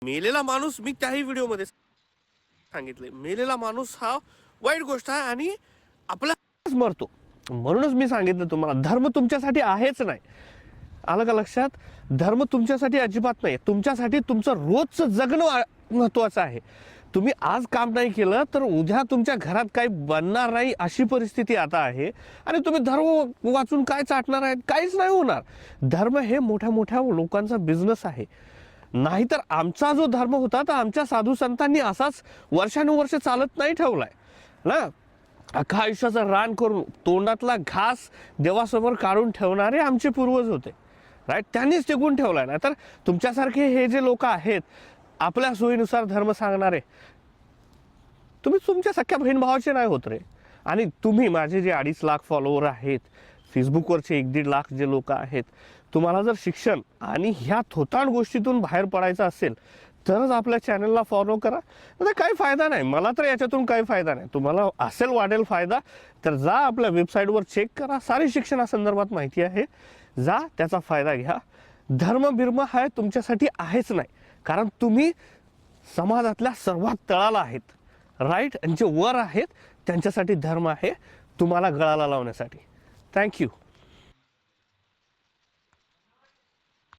मेलेला माणूस, मी त्याही व्हिडिओमध्ये सांगितले, मेलेला माणूस हा वाईट गोष्ट आहे आणि आपल्याच मरतो. म्हणूनच मी सांगितलं तुम्हाला, धर्म तुमच्यासाठी आहेच नाही. आलं का लक्षात? धर्म तुमच्यासाठी अजिबात नाही. तुमच्यासाठी तुमचं रोजचं जगणं महत्वाचं आहे. तुम्ही आज काम नाही केलं तर उद्या तुमच्या घरात काही बनणार नाही, अशी परिस्थिती आता आहे. आणि तुम्ही धर्म वाचून काय चाटणार आहेत? काहीच नाही होणार. धर्म हे मोठ्या मोठ्या लोकांचा बिझनेस आहे. नाहीतर आमचा जो धर्म होता तर आमच्या साधू संतांनी असाच वर्षानुवर्ष चालत नाही ठेवलाय ना. अख्खा आयुष्याचं रान करून तोंडातला घास देवासमोर काढून ठेवणारे आमचे पूर्वज होते. राईट, त्यांनीच टिकून ठेवलाय. ना तर तुमच्यासारखे हे जे लोक आहेत आपल्या सोयीनुसार धर्म सांगणारे, तुम्ही तुमच्या सख्या बहीण भावाचे नाही होत रे. आणि तुम्ही माझे जे 2.5 लाख फॉलोवर आहेत, फेसबुकवरचे 1-1.5 लाख जे लोक आहेत, तुम्हाला जर शिक्षण आणि ह्या थोतांड गोष्टीतून बाहेर पडायचं असेल तरच आपल्या चॅनलला फॉलो करा. तर काही फायदा नाही, मला तर याच्यातून काही फायदा नाही. तुम्हाला असेल वाटेल फायदा तर जा आपल्या वेबसाईटवर चेक करा, सारी शिक्षणासंदर्भात माहिती आहे. जा त्याचा फायदा घ्या. धर्म बिर्म हा तुमच्यासाठी आहेच नाही, कारण तुम्ही समाजातल्या सर्वात तळाला आहेत. राईट, आणि जे वर आहेत त्यांच्यासाठी धर्म आहे तुम्हाला गळाला लावण्यासाठी. थँक्यू.